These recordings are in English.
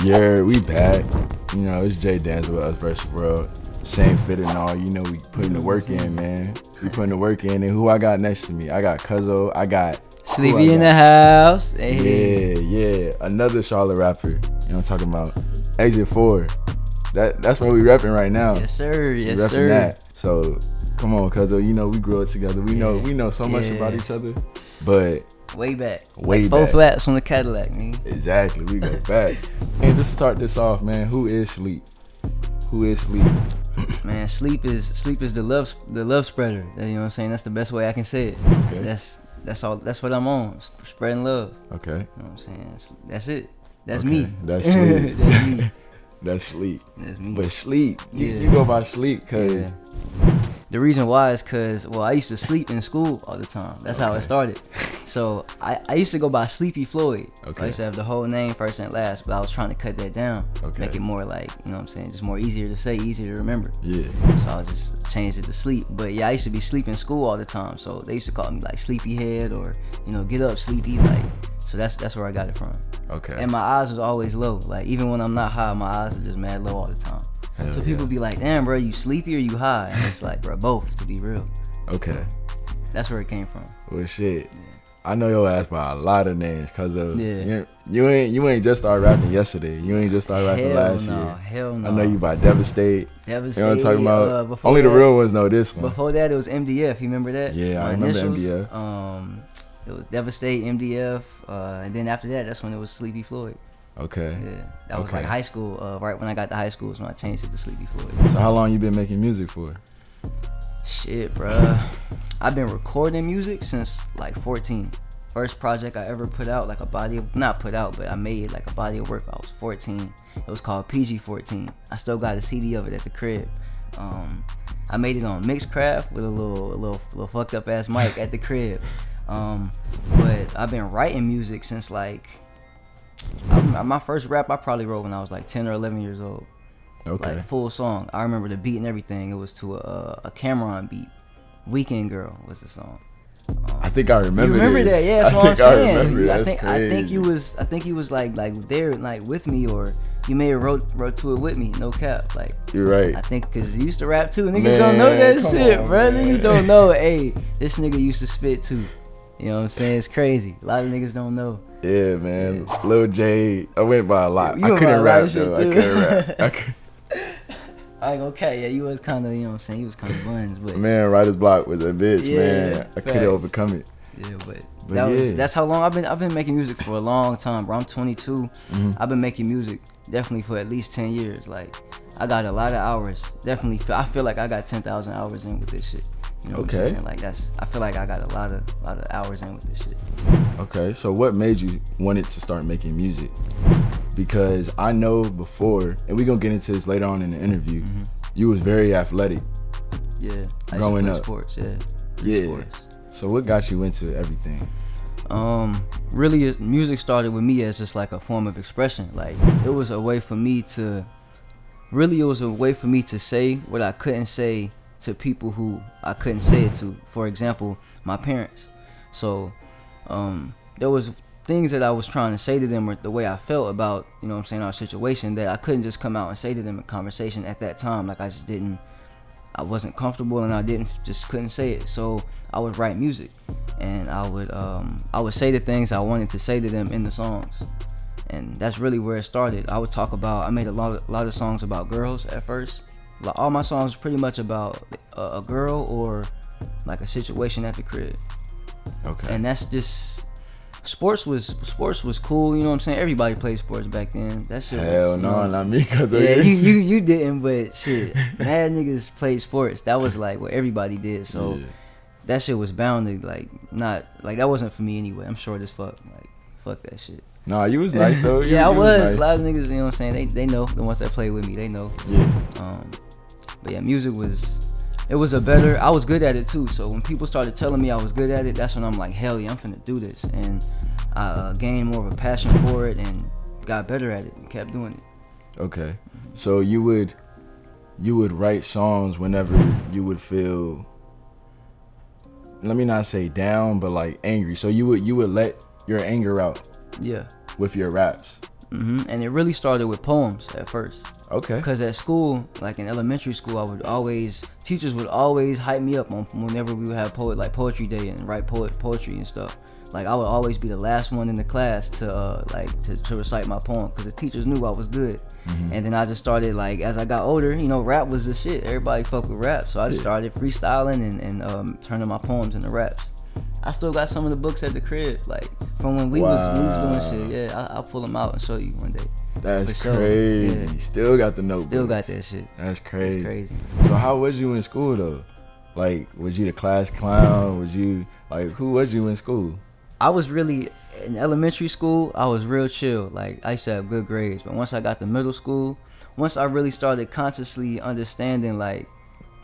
Yeah, we back. You know, it's Jay Danza with Us vs. World. Same fit and all. You know, we putting the work in, man. We putting the work in. And who I got next to me? I got Cuzzo. I got Sleepy in the house. Hey. Yeah. Another Charlotte rapper. You know what I'm talking about? Exit 4. That's what we rapping right now. Yes, sir. We Yes, repping sir. that. So come on, Cuzzo. You know, we grew up together. We know so much about each other. But way back. Way like back. 4 flats on the Cadillac, man. Exactly. We go back. And just to start this off, man, who is Sleep? Who is Sleep? Man, sleep is the love spreader. You know what I'm saying? That's the best way I can say it. Okay. That's all. That's what I'm on. Spreading love. Okay. You know what I'm saying? That's it. That's Okay. me. That's Sleep. That's me. That's Sleep. That's me. But Sleep, Yeah. you go by Sleep because Yeah. The reason why is because, well, I used to sleep in school all the time. That's how it Okay. started. So I used to go by Sleepy Floyd. So Okay. I used to have the whole name, first and last, but I was trying to cut that down. Okay. Make it more like, you know what I'm saying, just more easier to say, easier to remember. Yeah. So I just changed it to Sleep. But yeah, I used to be sleeping in school all the time. So they used to call me like Sleepyhead or, you know, get up Sleepy. Like, so that's where I got it from. Okay. And my eyes was always low. Like, even when I'm not high, my eyes are just mad low all the time. Hell So yeah. people be like, damn, bro, you sleepy or you high? And it's like, bro, both, to be real. Okay. That's where it came from. Well, shit. I know your ass by a lot of names because of Yeah. you ain't just started rapping yesterday. You ain't just started rapping last year. Hell no. I know you by Devastate. Devastate. You know what I'm talking about? Before Only the that- real ones know this one. Before that, it was MDF. You remember that? Yeah, I My remember initials, MDF. It was Devastate, MDF, and then after that, that's when it was Sleepy Floyd. Okay. Yeah, that was Okay. like high school. Right when I got to high school is when I changed it to Sleepy Floyd. So how long you been making music for? Shit, bruh. I've been recording music since like 14. First project I ever put out, like a body of, not put out, but I made like a body of work. I was 14. It was called PG-14. I still got a CD of it at the crib. I made it on Mixcraft with a little fucked up ass mic at the crib. But I've been writing music since like, my first rap I probably wrote when I was like 10 or 11 years old. Okay. Like full song. I remember the beat and everything. It was to a Cameron beat. Weekend Girl was the song. I think I remember. You remember this. that? Yeah, that's I what I'm think I saying. remember. I That's think crazy. I think you was like there like with me, or you may have wrote to it with me. No cap. Like, You're right. I think because you used to rap too. Niggas Man, don't know that come shit, on, bro. man. Niggas don't know. Hey, this nigga used to spit too. You know what I'm saying? It's crazy. A lot of niggas don't know. Yeah, man. Lil J. I went by a lot. You I went by couldn't a lot rap of shit, though. I too. couldn't rap. I ain't gonna cap. Yeah, you was kind of, you know what I'm saying? You was kind of buns, but Man, writer's block was a bitch, Yeah, man. I couldn't facts. overcome it. yeah, but yeah. that's how long I've been making music for a long time, bro. I'm 22. I've been making music definitely for at least 10 years. Like, I got a lot of hours. Definitely, I feel like I got 10,000 hours in with this shit. You know what Okay. I'm saying? Like, I feel like I got a lot of hours in with this shit. Okay, so what made you wanted to start making music? Because I know before, and we're gonna get into this later on in the interview, you was very athletic. Yeah. I Growing used to up. play sports, yeah. Yeah. Sports. So what got you into everything? Really, music started with me as just like a form of expression. Like, it was a way for me to say what I couldn't say to people who I couldn't say it to. For example, my parents. So there was things that I was trying to say to them, or the way I felt about, you know what I'm saying, our situation, that I couldn't just come out and say to them in conversation at that time. Like, I wasn't comfortable, and I couldn't say it. So I would write music, and I would say the things I wanted to say to them in the songs. And that's really where it started. I made a lot of songs about girls at first. Like, all my songs pretty much about a girl or like a situation at the crib. Okay. And that's just, sports was cool, you know what I'm saying? Everybody played sports back then. That shit Hell was, no, not me, cause of yeah, you. you didn't, but shit, mad niggas played sports. That was like what everybody did. So Yeah. that shit was bound to that wasn't for me anyway. I'm short as fuck. Like, fuck that shit. Nah, you was nice though. Yeah, I you was. nice. A lot of niggas, you know what I'm saying? They know. The ones that play with me, they know. Yeah. But yeah, music was I was good at it too. So when people started telling me I was good at it, that's when I'm like, hell yeah, I'm finna do this. And I gained more of a passion for it and got better at it and kept doing it. Okay. So you would write songs whenever you would feel, let me not say down, but like angry. So you would let your anger out Yeah. with your raps. And it really started with poems at first. Okay. Because at school, like in elementary school, teachers would always hype me up on whenever we would have poetry day and write poetry and stuff. Like I would always be the last one in the class to recite my poem because the teachers knew I was good. And then I just started, like, as I got older, you know, rap was the shit. Everybody fucked with rap, so I just started freestyling and turning my poems into raps. I still got some of the books at the crib, like from when we was doing shit. Yeah, I'll pull them out and show you one day. That's crazy. Yeah. Still got the notebook. Still got that shit. That's crazy. That's crazy. So how was you in school though? Like, was you the class clown? Was you like, who was you in school? I was really, in elementary school, I was real chill. Like, I used to have good grades. But once I got to middle school, once I really started consciously understanding, like,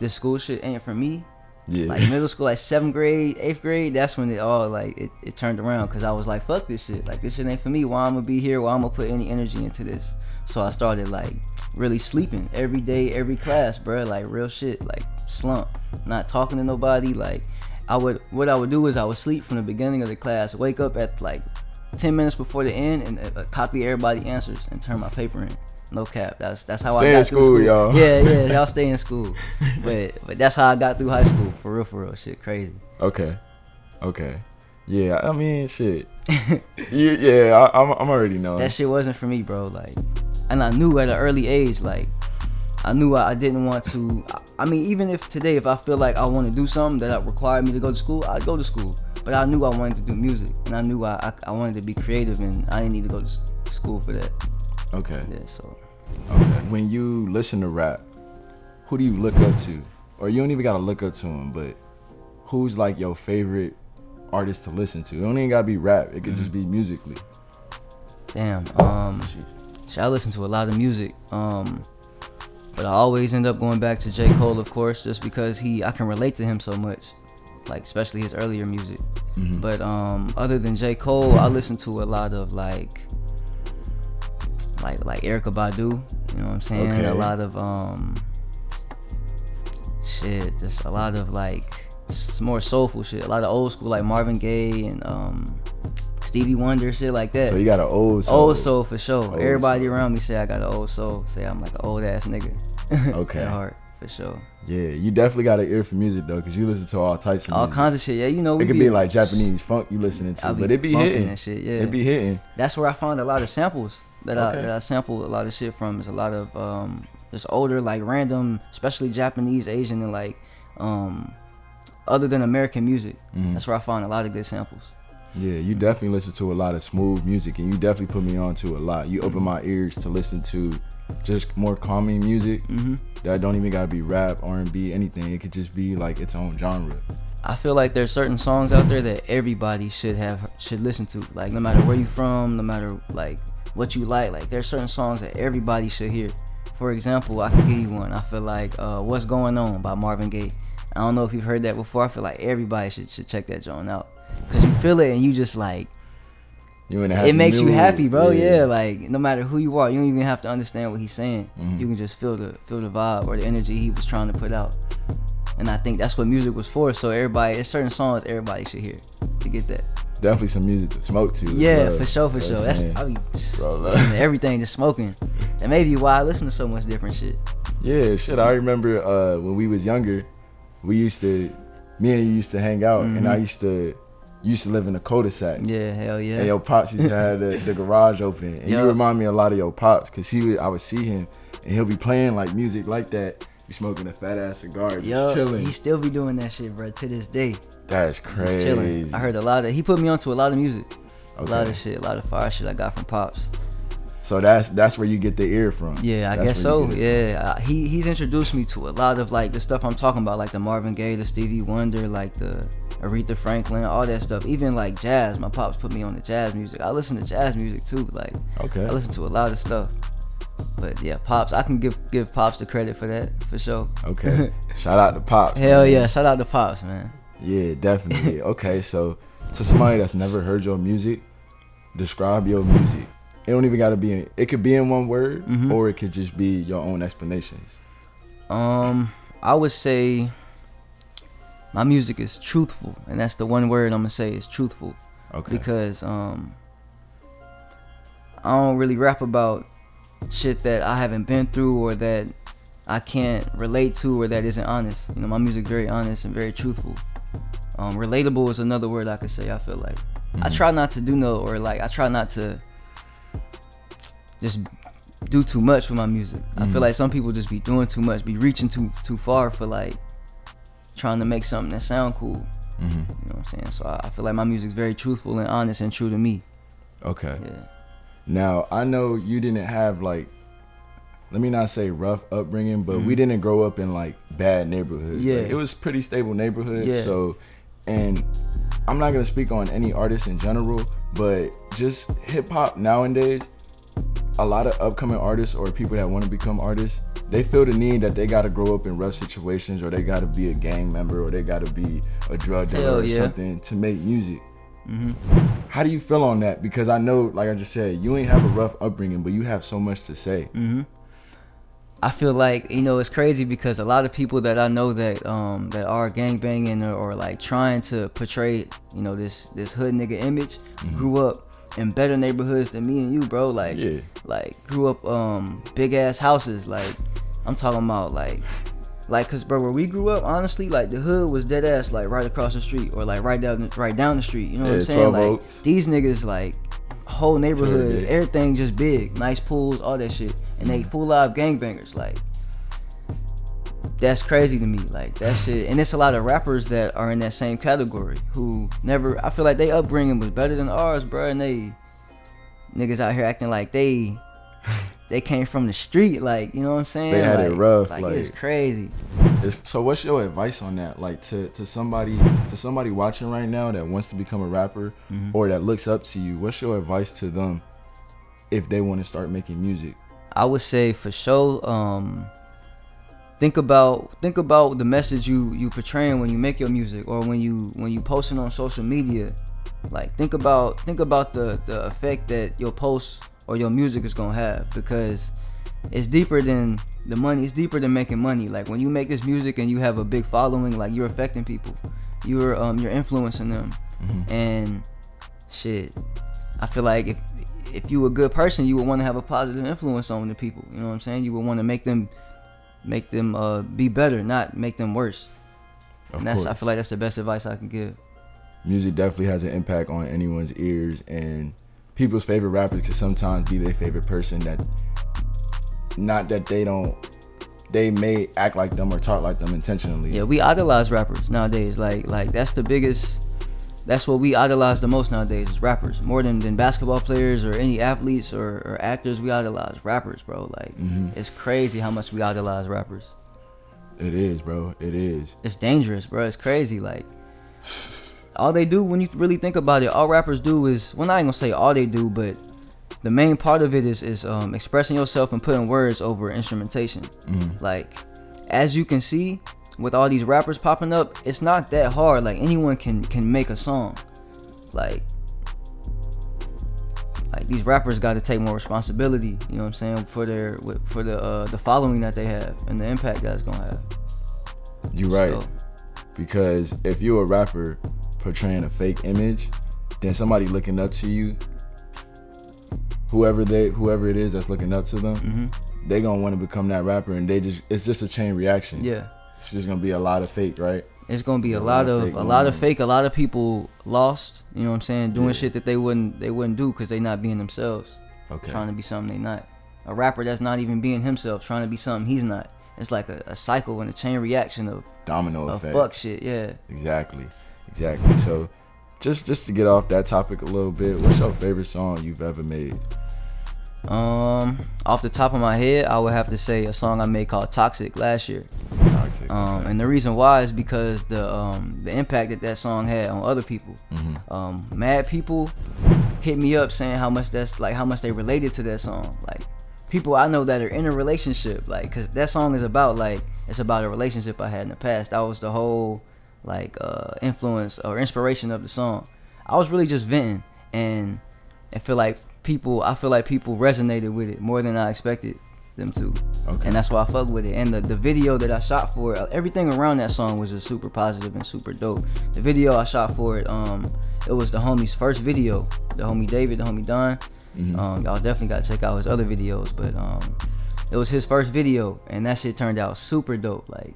this school shit ain't for me. Yeah. Like, middle school, like, 7th grade, 8th grade, that's when it all, like, it turned around. Because I was like, fuck this shit. Like, this shit ain't for me. Why I'm going to be here? Why I'm going to put any energy into this? So I started, like, really sleeping every day, every class, bro. Like, real shit. Like, slump. Not talking to nobody. Like, what I would do is I would sleep from the beginning of the class, wake up at like 10 minutes before the end, and copy everybody's answers and turn my paper in. No cap. That's how I got through school. Y'all. Yeah, y'all stay in school. But that's how I got through high school. For real. Shit crazy. Okay. Yeah, I mean, shit. I'm already knowing. That shit wasn't for me, bro. Like, and I knew at an early age, like, I knew I didn't want to. I mean, even if today, if I feel like I want to do something that required me to go to school, I'd go to school. But I knew I wanted to do music, and I knew I wanted to be creative, and I didn't need to go to school for that. Okay. Yeah. So. Okay. When you listen to rap, who do you look up to? Or you don't even gotta look up to him, but who's like your favorite artist to listen to? It don't even gotta be rap. It could just be musically. Damn. I listen to a lot of music. But I always end up going back to J. Cole, of course, just because I can relate to him so much, like especially his earlier music. But other than J. Cole, I listen to a lot of like Erykah Badu, you know what I'm saying? Okay. A lot of just a lot of like more soulful shit. A lot of old school like Marvin Gaye and Stevie Wonder, shit like that. So you got an old soul. Old soul for sure. Everybody around me say I got an old soul. Say I'm like an old ass nigga. Okay. At heart, for sure. Yeah, you definitely got an ear for music though, cause you listen to all types of music. All kinds of shit. Yeah, you know. It could be like Japanese funk you listening to, but it be hitting. That shit, yeah. It be hitting. That's where I found a lot of samples that I sample a lot of shit from. It's a lot of just older, like random, especially Japanese, Asian, and like other than American music. That's where I found a lot of good samples. Yeah, you definitely listen to a lot of smooth music, and you definitely put me on to a lot. You open my ears to listen to just more calming music that don't even gotta be rap, R&B, anything. It could just be like its own genre. I feel like there's certain songs out there that everybody should listen to. Like no matter where you from, no matter like what you like there's certain songs that everybody should hear. For example, I can give you one. I feel like "What's Going On" by Marvin Gaye. I don't know if you've heard that before. I feel like everybody should check that joint out. Cause you feel it and you just like it makes you happy, bro. Yeah, like no matter who you are, you don't even have to understand what he's saying. You can just feel the vibe or the energy he was trying to put out. And I think that's what music was for. So there's certain songs everybody should hear to get that. Definitely some music to smoke to. Yeah, bro. For sure. That's I be listening to everything, just smoking. That may be why I listen to so much different shit. Yeah, shit. I remember when we was younger, me and you used to hang out, and I used to live in a cul-de-sac. Yeah, hell yeah. And your pops used to have the garage open. And you remind me a lot of your pops, because I would see him, and he'll be playing like music like that. Be smoking a fat ass cigar, just chilling. He still be doing that shit, bro, to this day. That's crazy. I heard he put me onto a lot of music. Okay. A lot of shit, a lot of fire shit I got from pops. So that's where you get the ear from. Yeah, I guess so. Yeah, he's introduced me to a lot of like the stuff I'm talking about, like the Marvin Gaye, the Stevie Wonder, like the Aretha Franklin, all that stuff. Even like jazz. My pops put me on the jazz music. I listen to jazz music too. Like, I listen to a lot of stuff. But yeah, pops. I can give pops the credit for that for sure. Okay, shout out to pops. Hell man. Yeah, shout out to pops, man. Yeah, definitely. Okay, so to somebody that's never heard your music, describe your music. It don't even gotta be it could be in one word, or it could just be your own explanations. I would say my music is truthful, and that's the one word I'm gonna say is truthful. Okay. Because I don't really rap about shit that I haven't been through or that I can't relate to or that isn't honest. You know, my music's very honest and very truthful. Relatable is another word I could say. I feel like I try not to I try not to just do too much with my music. I feel like some people just be doing too much, be reaching too far for like trying to make something that sound cool. You know what I'm saying? So I feel like my music's very truthful and honest and true to me. Okay. Yeah. Now, I know you didn't have like, let me not say rough upbringing, but we didn't grow up in like bad neighborhoods. Yeah. Like, it was pretty stable neighborhoods. Yeah. So, and I'm not gonna speak on any artist in general, but just hip hop nowadays, a lot of upcoming artists or people that want to become artists, they feel the need that they gotta grow up in rough situations, or they gotta be a gang member, or they gotta be a drug dealer or something to make music. How do you feel on that? Because I know, like I just said, you ain't have a rough upbringing, but you have so much to say. I feel like, you know, it's crazy because a lot of people that I know that that are gangbanging or like trying to portray, you know, this hood nigga image, grew up in better neighborhoods than me and you, bro. Like, like grew up big ass houses. Like, I'm talking about like, cause bro, where we grew up, honestly, like the hood was dead ass like right across the street or like right down the street. You know what I'm saying? Like Oaks. These niggas like whole neighborhood, everything just big, nice pools, all that shit, and they full live gangbangers. Like, that's crazy to me. Like that shit, and it's a lot of rappers that are in that same category who never. I feel like they upbringing was better than ours, bro, and they niggas out here acting like they came from the street, like, you know what I'm saying? They had it rough. Like it's crazy. So what's your advice on that? Like to somebody watching right now that wants to become a rapper or that looks up to you, what's your advice to them if they want to start making music? I would say for sure, think about the message you portraying when you make your music or when you posting on social media. Like think about the effect that your posts or your music is gonna have, because it's deeper than the money. It's deeper than making money. Like when you make this music and you have a big following, like you're affecting people, you're influencing them, and shit. I feel like if you a good person, you would want to have a positive influence on the people. You know what I'm saying? You would want to make them be better, not make them worse. And I feel like that's the best advice I can give. Music definitely has an impact on anyone's ears, and people's favorite rappers can sometimes be their favorite person. That not that they may act like them or talk like them intentionally. Yeah, we idolize rappers nowadays. Like that's what we idolize the most nowadays is rappers, more than basketball players or any athletes or actors. We idolize rappers, bro. Like it's crazy how much we idolize rappers. It is, bro. It is. It's dangerous, bro. It's crazy. Like all they do, when you really think about it, all rappers do is, well, I ain't gonna say all they do, but the main part of it is expressing yourself and putting words over instrumentation. Like, as you can see, with all these rappers popping up, it's not that hard. Like anyone can make a song. Like these rappers got to take more responsibility. You know what I'm saying, for the following that they have and the impact that's gonna have. You're right, because if you're a rapper portraying a fake image, then somebody looking up to you, whoever it is that's looking up to them, they gonna want to become that rapper, and it's just a chain reaction. Yeah, it's just gonna be a lot of fake, right? It's gonna be a lot of fake. A lot of people lost. You know what I'm saying? Doing shit that they wouldn't do because they not being themselves. Trying to be something they not. A rapper that's not even being himself, trying to be something he's not. It's like a cycle and a chain reaction of domino effect. Fuck shit. Yeah. Exactly. So, just to get off that topic a little bit, what's your favorite song you've ever made? Off the top of my head, I would have to say a song I made called "Toxic" last year. Toxic. And the reason why is because the impact that song had on other people. Mad people hit me up saying how much they related to that song. Like people I know that are in a relationship, like, cause that song is about it's about a relationship I had in the past. That was the whole influence or inspiration of the song. I was really just venting, and I feel like people resonated with it more than I expected them to. And that's why I fuck with it. And the video that I shot for it, everything around that song was just super positive and super dope. The video I shot for it, it was the homie's first video. The homie David, the homie Don. Y'all definitely gotta check out his other videos, but it was his first video, and that shit turned out super dope. Like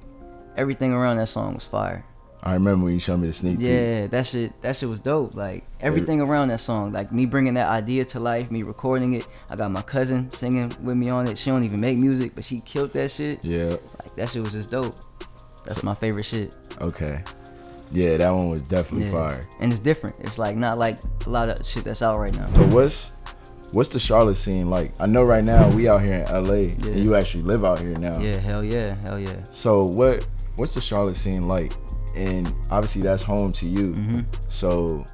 everything around that song was fire. I remember when you showed me the sneak peek. Yeah, that shit was dope. Like everything around that song, like me bringing that idea to life, me recording it. I got my cousin singing with me on it. She don't even make music, but she killed that shit. Yeah, like that shit was just dope. That's my favorite shit. Okay. Yeah, that one was definitely fire. And it's different. It's like not like a lot of shit that's out right now. So what's the Charlotte scene like? I know right now we out here in LA, and you actually live out here now. Yeah, hell yeah. So what's the Charlotte scene like? And obviously that's home to you. So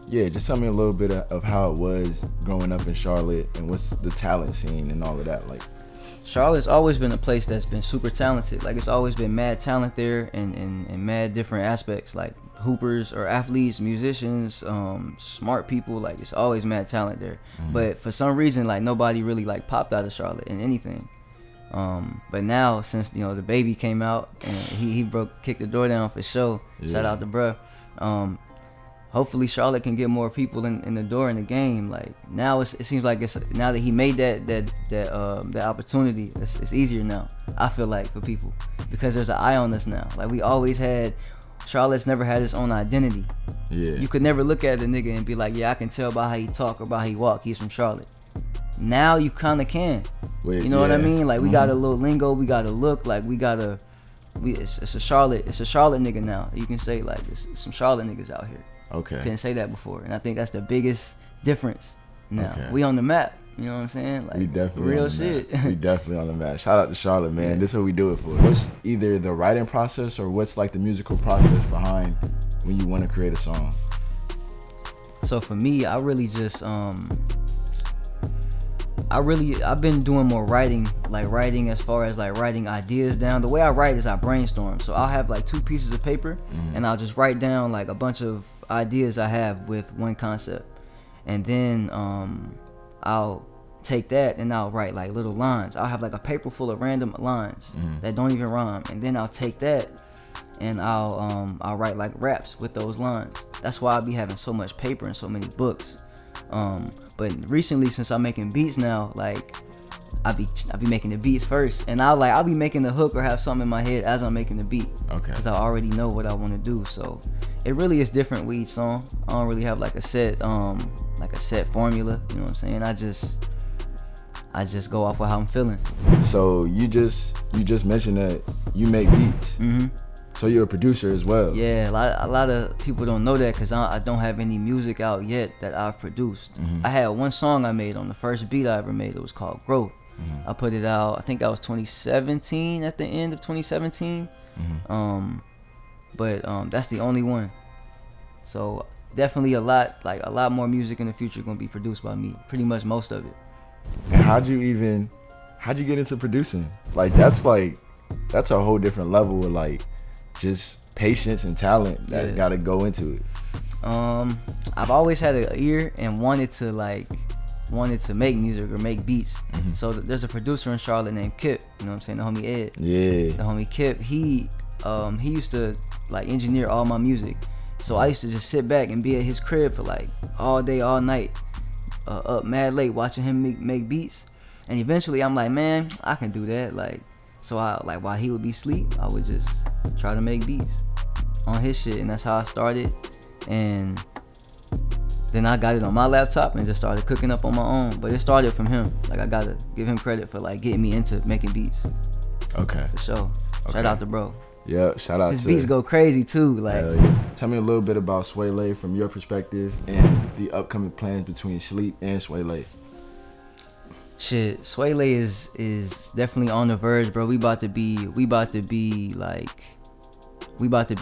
yeah, just tell me a little bit of how it was growing up in Charlotte, and what's the talent scene and all of that like. Charlotte's always been a place that's been super talented. Like it's always been mad talent there, and mad different aspects, like hoopers or athletes, musicians, smart people. Like it's always mad talent there. But for some reason, like nobody really like popped out of Charlotte in anything. But now, since the baby came out and he kicked the door down for sure. Shout out to bruh. Hopefully Charlotte can get more people in the door in the game. Like now it seems like now that he made that opportunity, it's easier now. I feel like for people, because there's an eye on us now. Like we always had, Charlotte's never had its own identity. Yeah. You could never look at the nigga and be like, yeah, I can tell by how he talk or by how he walk, he's from Charlotte. Now you kind of can. You know what I mean? Like we got a little lingo, we got a look, like it's a Charlotte nigga now. You can say like it's some Charlotte niggas out here. Okay. Couldn't say that before, and I think that's the biggest difference. Now Okay. we on the map. You know what I'm saying? Like We definitely real on the shit. map. We definitely on the map. Shout out to Charlotte, man. This is what we do it for. What's either the writing process or what's like the musical process behind when you want to create a song? So for me, I really just I've been doing more writing as far as like writing ideas down. The way I write is I brainstorm. So I'll have like 2 pieces of paper and I'll just write down like a bunch of ideas I have with one concept. And then I'll take that and I'll write like little lines. I'll have like a paper full of random lines that don't even rhyme. And then I'll take that and I'll write like raps with those lines. That's why I be having so much paper and so many books. But recently, since I'm making beats now, like I be making the beats first, and I'll be making the hook or have something in my head as I'm making the beat. Okay. Because I already know what I want to do. So it really is different with each song. I don't really have like a set formula. You know what I'm saying? I just go off of how I'm feeling. So you just mentioned that you make beats. So you're a producer as well. Yeah, a lot of people don't know that because I don't have any music out yet that I've produced. I had one song I made on the first beat I ever made. It was called Growth. I put it out, I think that was 2017, at the end of 2017. But that's the only one. So definitely a lot more music in the future gonna be produced by me. Pretty much most of it. And how'd you get into producing? Like that's a whole different level of like just patience and talent that gotta go into it. I've always had an ear and wanted to make music or make beats. So there's a producer in Charlotte named Kip. You know what I'm saying? The homie Ed. Yeah. The homie Kip. He used to like engineer all my music. So I used to just sit back and be at his crib for like all day, all night, up mad late watching him make beats. And eventually I'm like, man, I can do that. Like, so while he would be asleep, I would just try to make beats on his shit, and that's how I started. And then I got it on my laptop and just started cooking up on my own. But it started from him. Like I gotta give him credit for like getting me into making beats. Okay. For sure. Okay. Shout out to bro. Yeah, shout out to his beats go crazy too. Like Tell me a little bit about Sway Lay from your perspective and the upcoming plans between Sleep and Sway Lay. Shit, Sway Lay is definitely on the verge, bro. We about to be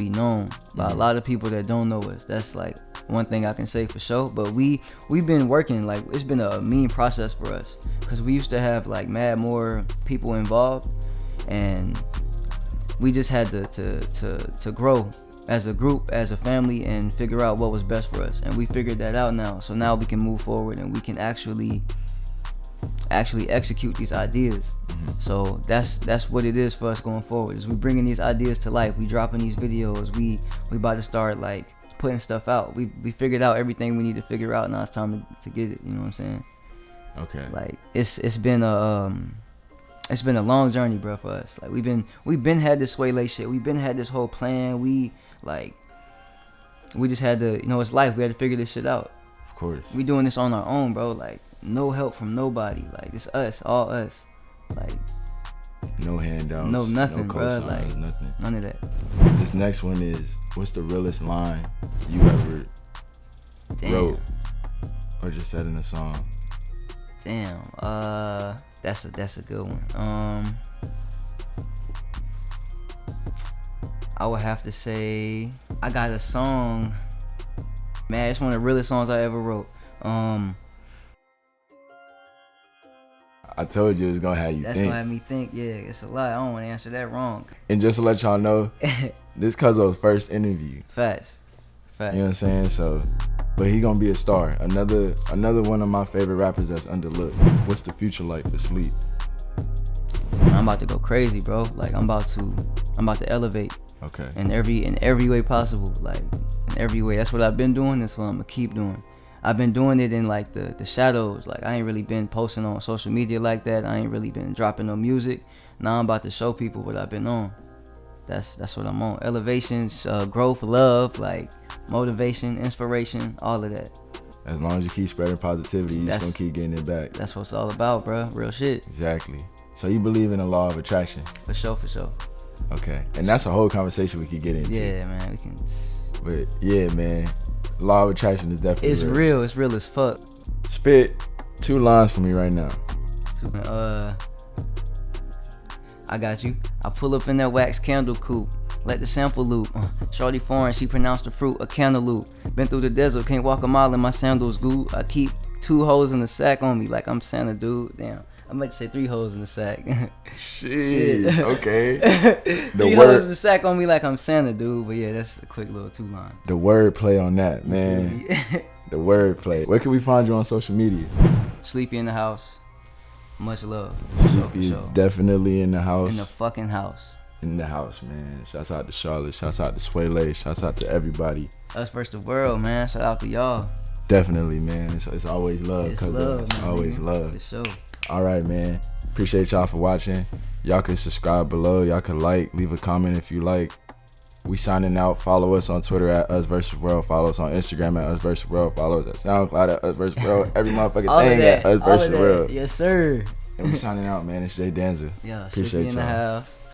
known by a lot of people that don't know us. That's like one thing I can say for sure. But we've been working, like it's been a mean process for us, because we used to have like mad more people involved, and we just had to grow as a group, as a family, and figure out what was best for us. And we figured that out now. So now we can move forward and we can actually execute these ideas. So that's what it is for us going forward. Is we bringing these ideas to life. We dropping these videos. We about to start like putting stuff out. We figured out everything we need to figure out. Now it's time to get it. You know what I'm saying? Okay. Like it's been a long journey, bro, for us. Like we've been had this Sway shit. We've been had this whole plan. We just had to, it's life. We had to figure this shit out. Of course. We doing this on our own, bro. Like no help from nobody. Like it's us, all us. Like no handouts. No nothing, no bro. cosigns, Like nothing. none of that. This next one is, what's the realest line you ever wrote or just said in a song? Damn. That's a good one. I would have to say I got a song. Man, it's one of the realest songs I ever wrote. I told you it was gonna have you That's think. gonna have me think. Yeah, it's a lot. I don't want to answer that wrong. And just to let y'all know, this cuz of first interview. Facts. You know what I'm saying? So, but he gonna be a star. Another one of my favorite rappers that's underlooked. What's the future like for Sleep? I'm about to go crazy, bro. Like I'm about to elevate. Okay. In every way possible. Like in every way. That's what I've been doing. That's what I'm gonna keep doing. I've been doing it in like the shadows. Like I ain't really been posting on social media like that. I ain't really been dropping no music. Now I'm about to show people what I've been on. That's what I'm on. Elevations, growth, love, like motivation, inspiration, all of that. As long as you keep spreading positivity, you just gonna keep getting it back. That's what it's all about, bro. Real shit. Exactly. So you believe in the law of attraction? For sure. Okay. And that's a whole conversation we could get into. Yeah, man. We can. But yeah, man. Law of attraction is definitely It's real. It's real as fuck. Spit 2 lines for me right now. I got you. I pull up in that wax candle coupe. Let the sample loop. Shorty foreign, she pronounced the fruit a cantaloupe. Been through the desert, can't walk a mile in my sandals, goo. I keep 2 hoes in the sack on me like I'm Santa, dude. Damn. I might say 3 hoes in the sack. Shit. Okay. 3 hoes in the sack on me like I'm Santa, dude. But yeah, that's a quick little 2 line. The wordplay on that, man. The wordplay. Where can we find you on social media? Sleepy in the house. Much love. Sleepy is definitely in the house. In the fucking house. In the house, man. Shouts out to Charlotte. Shouts out to Sway. Shouts out to everybody. Us versus the world, man. Shout out to y'all. Definitely, man. It's always love. It's love, it's man, always nigga. love. For sure. All right, man. Appreciate y'all for watching. Y'all can subscribe below. Y'all can leave a comment if you like. We signing out. Follow us on Twitter at Us Versus World. Follow us on Instagram at Us Versus World. Follow us at Soundcloud at Us Versus World. Every motherfucking thing at Us Versus World. Yes, sir. And we signing out, man. It's Jay Danza. Yeah, appreciate Sleepy in the y'all. house.